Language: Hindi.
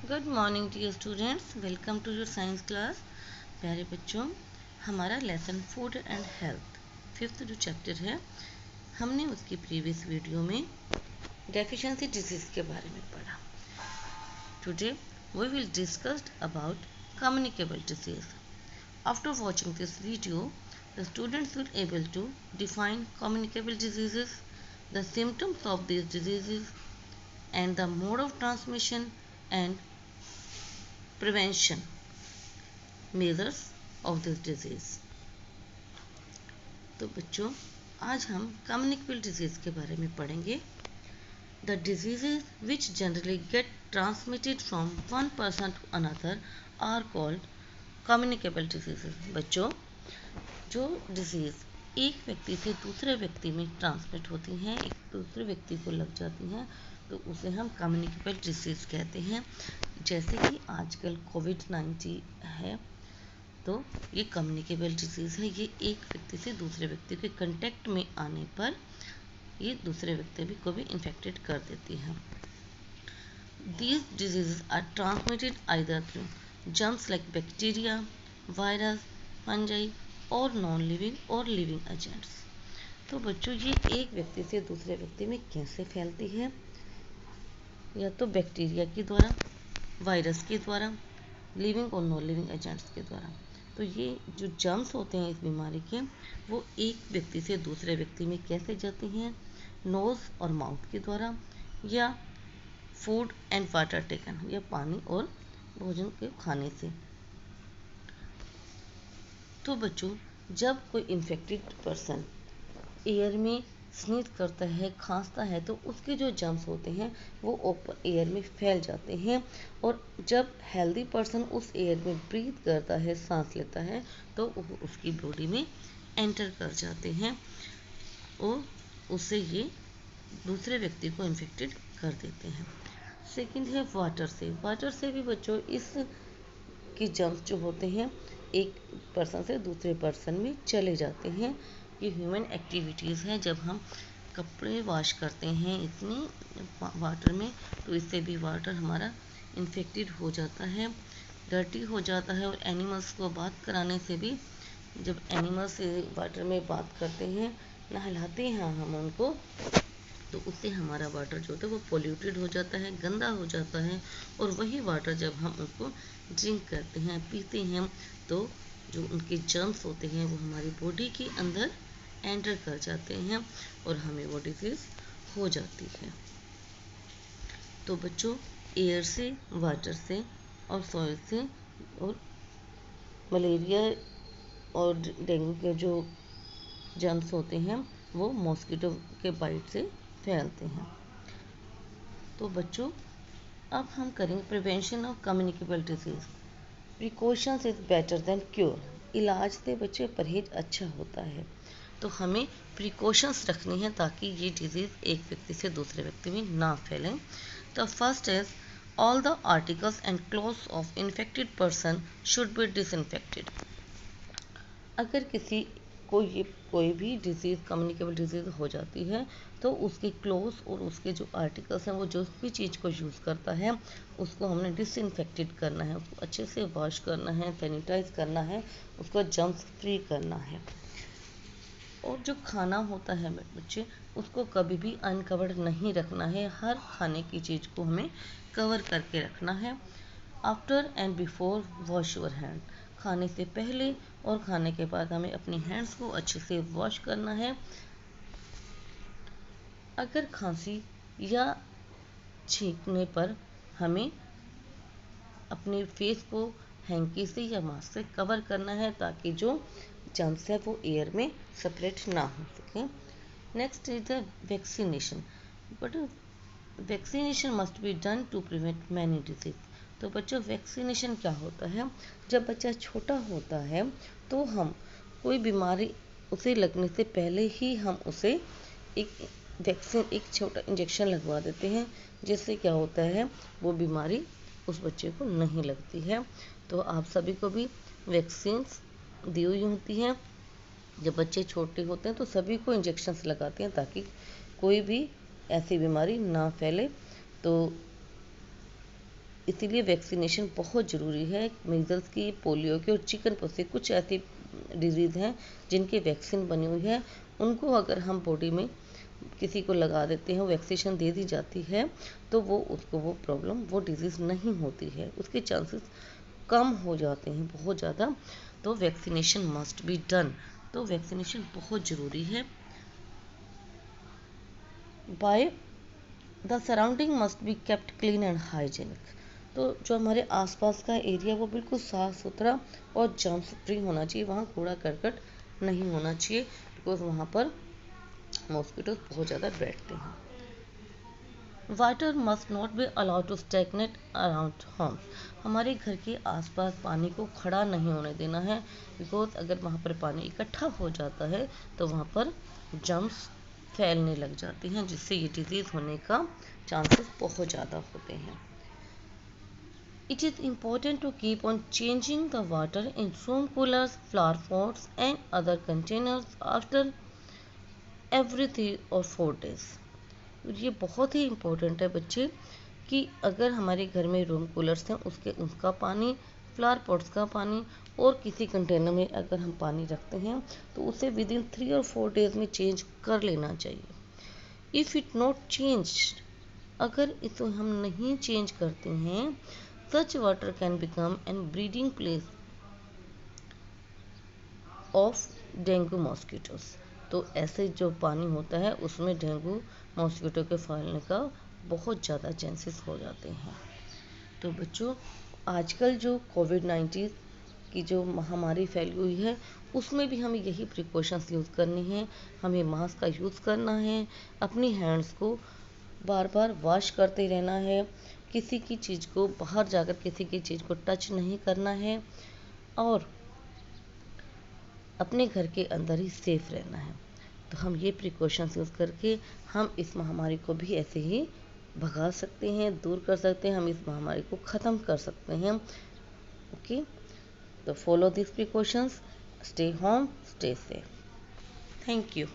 Good morning dear students, welcome to your science class. प्यारे बच्चों, हमारा lesson food and health fifth जो चैप्टर है, हमने उसकी प्रीवियस वीडियो में डेफिशिएंसी डिजीज के बारे में पढ़ा। Today we will discuss about communicable disease. After watching this video, the students will able to define communicable diseases, the symptoms of these diseases, and the mode of transmission and prevention measures of this disease। तो बच्चों, आज हम कम्युनिकेबल डिजीज के बारे में पढ़ेंगे। The diseases which generally get transmitted from one person to another are called communicable diseases. बच्चों, जो डिजीज एक व्यक्ति से दूसरे व्यक्ति में ट्रांसमिट होती हैं, एक दूसरे व्यक्ति को लग जाती हैं, तो उसे हम कम्युनिकेबल डिजीज कहते हैं। जैसे कि आजकल कोविड-19 है, तो ये कम्युनिकेबल डिजीज़ है। ये एक व्यक्ति से दूसरे व्यक्ति के कांटेक्ट में आने पर ये दूसरे व्यक्ति को भी इन्फेक्टेड कर देती है। These diseases are transmitted either through germs like bacteria, virus, fungi और नॉन लिविंग और लिविंग एजेंट्स। तो बच्चों, ये एक व्यक्ति से दूसरे व्यक्ति में कैसे फैलती है? या तो बैक्टीरिया के द्वारा, वायरस के द्वारा, लिविंग और नॉन लिविंग एजेंट्स के द्वारा। तो ये जो जर्म्स होते हैं इस बीमारी के, वो एक व्यक्ति से दूसरे व्यक्ति में कैसे जाते हैं? नोज़ और माउथ के द्वारा, या फूड एंड वाटर टेकन, या पानी और भोजन के खाने से। तो बच्चों, जब कोई इन्फेक्टेड पर्सन एयर में स्नीज करता है, खांसता है, तो उसके जो जर्म्स होते हैं वो ओपन एयर में फैल जाते हैं, और जब हेल्दी पर्सन उस एयर में ब्रीथ करता है, सांस लेता है, तो उसकी बॉडी में एंटर कर जाते हैं और उससे ये दूसरे व्यक्ति को इन्फेक्टेड कर देते हैं। सेकंड है वाटर से। वाटर से भी बच्चों इस की जर्म्स जो होते हैं एक पर्सन से दूसरे पर्सन में चले जाते हैं। ये ह्यूमन एक्टिविटीज़ हैं। जब हम कपड़े वॉश करते हैं इतनी वाटर में, तो इससे भी वाटर हमारा इन्फेक्टेड हो जाता है, डर्टी हो जाता है। और एनिमल्स को बात कराने से भी, जब एनिमल्स वाटर में बात करते हैं, नहलाते हैं हम उनको, तो उससे हमारा वाटर जो होता है वो पोल्यूटेड हो जाता है, गंदा हो जाता है। और वही वाटर जब हम उसको ड्रिंक करते हैं, पीते हैं, तो जो उनके जर्म्स होते हैं वो हमारी बॉडी के अंदर एंटर कर जाते हैं और हमें वो डिजीज़ हो जाती है। तो बच्चों, एयर से, वाटर से और सॉइल से, और मलेरिया और डेंगू के जो जर्म्स होते हैं वो मॉस्किटो के बाइट से फैलते हैं। तो बच्चों, अब हम करेंगे prevention of communicable disease. Precautions is better than cure. इलाज से बच्चे परहेज अच्छा होता है, तो हमें प्रिकॉशंस रखनी है ताकि ये डिजीज़ एक व्यक्ति से दूसरे व्यक्ति में ना फैलें। The first is all the articles and clothes of infected person should be disinfected. अगर किसी को ये कोई भी डिजीज़ कम्युनिकेबल डिजीज़ हो जाती है, तो उसके क्लोथ्स और उसके जो आर्टिकल्स हैं, वो जो भी चीज़ को यूज़ करता है उसको हमने डिसइंफेक्टेड करना है, उसको अच्छे से वॉश करना है, सैनिटाइज करना है, उसको जर्म्स फ्री करना है। और जो खाना होता है बच्चे, उसको कभी भी अनकवर्ड नहीं रखना है। हर खाने की चीज़ को हमें कवर करके रखना है। After and before wash your hand. खाने से पहले और खाने के बाद हमें अपनी हैंड्स को अच्छे से वॉश करना है। अगर खांसी या छींकने पर हमें अपने फेस को हैंकी से या मास्क से कवर करना है, ताकि जो जर्म्स है वो एयर में सेपरेट ना हो सके। Next is the vaccination. But vaccination must be done to prevent many disease. तो बच्चों, वैक्सीनेशन क्या होता है? जब बच्चा छोटा होता है तो हम कोई बीमारी उसे लगने से पहले ही हम उसे एक वैक्सीन, एक छोटा इंजेक्शन लगवा देते हैं, जिससे क्या होता है वो बीमारी उस बच्चे को नहीं लगती है। तो आप सभी को भी वैक्सीन्स दी हुई होती हैं। जब बच्चे छोटे होते हैं तो सभी को इंजेक्शन्स लगाते हैं ताकि कोई भी ऐसी बीमारी ना फैले। तो इसीलिए वैक्सीनेशन बहुत ज़रूरी है। मीजल्स की, पोलियो की और चिकन पॉक्स की कुछ ऐसी डिजीज़ हैं जिनकी वैक्सीन बनी हुई है, उनको अगर हम बॉडी में किसी को लगा देते हैं, वैक्सीनेशन दे दी जाती है, तो उसको वो प्रॉब्लम, वो डिजीज़ नहीं होती है, उसके चांसेस कम हो जाते हैं बहुत ज़्यादा। तो वैक्सीनेशन मस्ट बी डन। तो वैक्सीनेशन बहुत ज़रूरी है। By the surrounding must be kept clean and hygienic. तो जो हमारे आसपास का एरिया वो बिल्कुल साफ़ सुथरा और जर्म्स फ्री होना चाहिए। वहाँ कूड़ा करकट नहीं होना चाहिए, बिकॉज वहाँ पर मॉस्किटोज बहुत ज़्यादा बैठते हैं। Water must not be allowed to stagnate around home. हमारे घर के आसपास पानी को खड़ा नहीं होने देना है, बिकॉज अगर वहाँ पर पानी इकट्ठा हो जाता है तो वहाँ पर जर्म्स फैलने लग जाती हैं, जिससे ये डिजीज़ होने का चांसेस बहुत ज़्यादा होते हैं। It is important to keep on changing the water in room coolers, flower pots and other containers after every 3 or 4 days। ये बहुत ही इम्पोर्टेंट है बच्चे कि अगर हमारे घर में रूम कूलर्स हैं उसका पानी, फ्लावर पॉट्स का पानी और किसी कंटेनर में अगर हम पानी रखते हैं तो उसे विद इन 3 और 4 डेज में चेंज कर लेना चाहिए। इफ़ इट नॉट चेंज, अगर इसे हम नहीं चेंज करते हैं, सच water can become an breeding place of dengue mosquitoes. तो ऐसे जो पानी होता है उसमें डेंगू मॉस्किटो के फैलने का बहुत ज़्यादा चांसेस हो जाते हैं। तो बच्चों, आजकल जो कोविड-19 की जो महामारी फैली हुई है उसमें भी हमें यही प्रिकॉशंस यूज़ करने हैं। हमें मास्क का यूज़ करना है, अपनी हैंड्स को बार बार वॉश करते रहना है, किसी की चीज़ को बाहर जाकर किसी की चीज़ को टच नहीं करना है और अपने घर के अंदर ही सेफ रहना है। तो हम ये प्रिकॉशंस यूज़ करके हम इस महामारी को भी ऐसे ही भगा सकते हैं, दूर कर सकते हैं, हम इस महामारी को ख़त्म कर सकते हैं। ओके, तो follow this precautions, stay home, stay safe. Thank you.